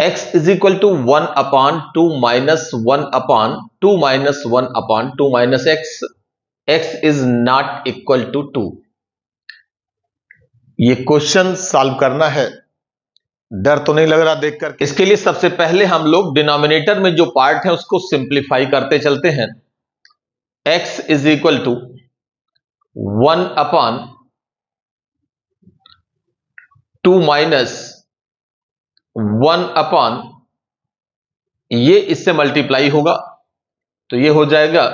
x is equal to 1 upon 2 minus 1 upon 2 minus 1 upon 2 minus x, x is not equal to 2। ये question solve करना है, डर तो नहीं लग रहा देखकर? इसके लिए सबसे पहले हम लोग डिनोमिनेटर में जो पार्ट है उसको सिंप्लीफाई करते चलते हैं। x is equal to 1 upon 2 minus 1 upon, ये इससे मल्टीप्लाई होगा तो ये हो जाएगा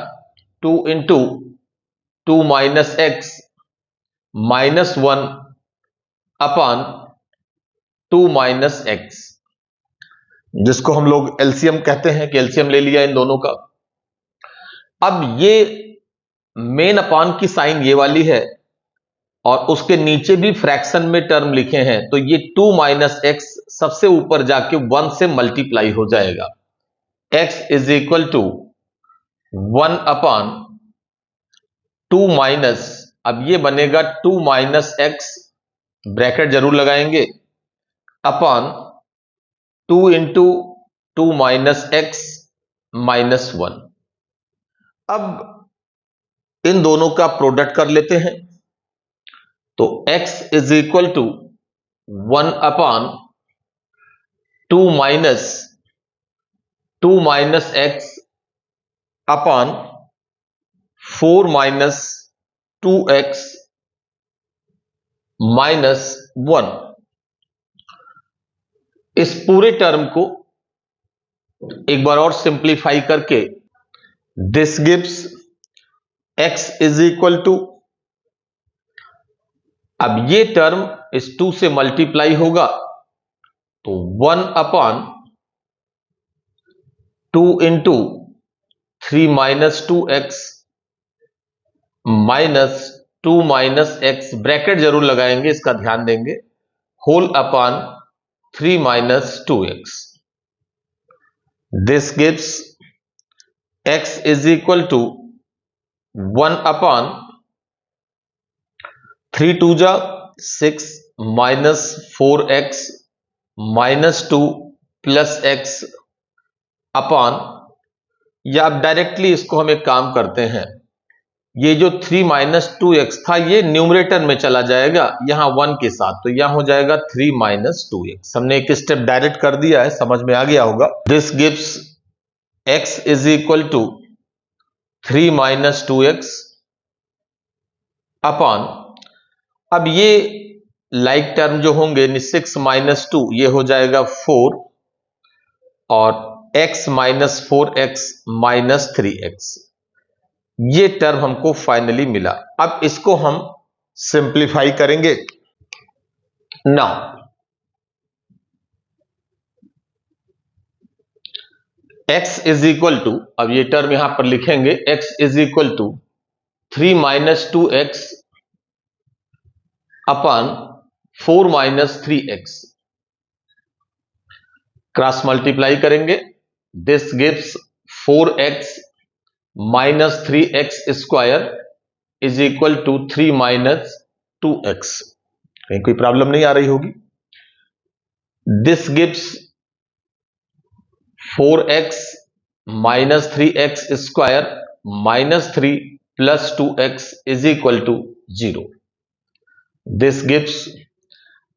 2 into 2 minus x minus 1 upon 2 minus x, जिसको हम लोग एलसीएम कहते हैं कि एलसीएम ले लिया इन दोनों का। अब ये मेन अपॉन की साइन ये वाली है और उसके नीचे भी फ्रैक्शन में टर्म लिखे हैं, तो ये 2 माइनस एक्स सबसे ऊपर जाके 1 से मल्टीप्लाई हो जाएगा। x is equal to 1 upon 2 minus, अब ये बनेगा 2 माइनस एक्स, ब्रैकेट जरूर लगाएंगे, upon 2 into 2 minus x minus 1। अब इन दोनों का प्रोडक्ट कर लेते हैं, तो x is equal to 1 upon 2 minus x upon 4 minus 2x minus 1। इस पूरे टर्म को एक बार और सिंप्लीफाई करके this gives x is equal to, अब ये टर्म इस 2 से मल्टीप्लाई होगा तो 1 upon 2 into 3 minus 2x minus 2 minus x, bracket जरूर लगाएंगे, इसका ध्यान देंगे, whole upon 3 minus 2x। This gives x is equal to 1 upon 3 2 जा 6 minus 4x minus 2 plus x upon, या अब डायरेक्टली इसको हम एक काम करते हैं, ये जो 3 माइनस 2x था ये न्यूमरेटर में चला जाएगा यहां 1 के साथ, तो यहां हो जाएगा 3 माइनस 2x। हमने एक स्टेप डायरेक्ट कर दिया है, समझ में आ गया होगा। This gives x is equal to 3 minus 2x upon, अब ये लाइक टर्म जो होंगे 6 माइनस 2 ये हो जाएगा 4 और x minus 4x minus 3x, ये टर्म हमको फाइनली मिला। अब इसको हम सिंप्लीफाई करेंगे। Now x is equal to, अब ये टर्म यहां पर लिखेंगे, x is equal to 3 minus 2x upon 4 minus 3x, cross multiply करेंगे, this gives 4x minus 3x square is equal to 3 minus 2x। कहीं कोई प्रॉब्लम नहीं आ रही होगी। This gives 4x minus 3x square minus 3 plus 2x is equal to 0। This gives,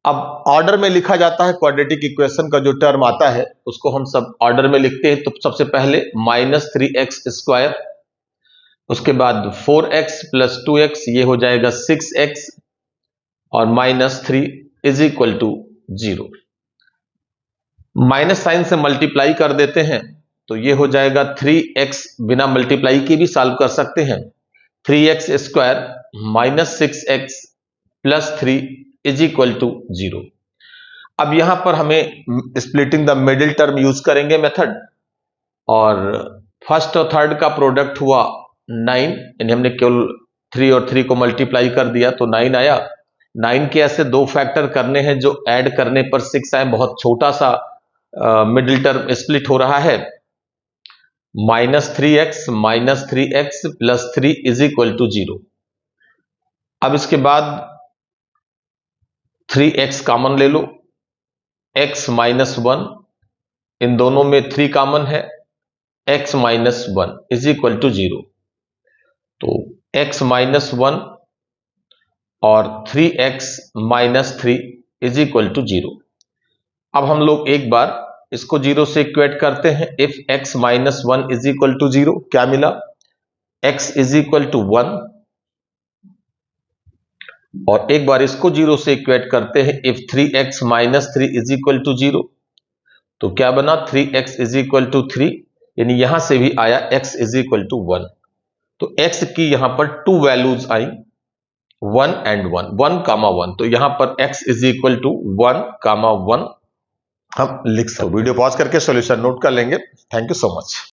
अब order में लिखा जाता है, क्वाड्रेटिक इक्वेशन का जो टर्म आता है उसको हम सब ऑर्डर में लिखते हैं, तो सबसे पहले माइनस 3x स्क्वायर, उसके बाद 4x प्लस 2x, ये हो जाएगा 6x और minus 3 is equal to 0। Minus sign से मल्टीप्लाई कर देते हैं तो ये हो जाएगा 3x, बिना मल्टीप्लाई के भी सॉल्व कर सकते हैं, 3x square minus 6x plus 3 is equal to 0। अब यहां पर हमें splitting the middle term use करेंगे मेथड, और फर्स्ट और थर्ड का प्रोडक्ट हुआ 9, यानी हमने केवल 3 और 3 को मल्टीप्लाई कर दिया तो 9 आया। 9 के ऐसे दो फैक्टर करने हैं जो ऐड करने पर 6 आए, बहुत छोटा सा मिडिल टर्म स्प्लिट हो रहा है, minus 3x plus 3 is equal to 0। अब इसके बाद 3x कॉमन ले लो, x माइनस 1 इन दोनों में 3 कॉमन है, x minus 1 is equal to 0। तो x माइनस 1 और 3x minus 3 is equal to 0। अब हम लोग एक बार इसको 0 से इक्वेट करते हैं। If x minus 1 is equal to 0, क्या मिला? x is equal to 1। और एक बार इसको 0 से इक्वेट करते हैं। If 3x minus 3 is equal to 0, तो क्या बना? 3x इज इक्वल टू 3, यानी यहां से भी आया x इज इक्वल टू 1। तो x की यहां पर 2 वैल्यूज आई, 1 एंड 1, 1 कामा 1। तो यहां पर x इज इक्वल टू 1 कामा 1 हम लिख सकते। वीडियो पॉज करके सॉल्यूशन नोट कर लेंगे। Thank you so much.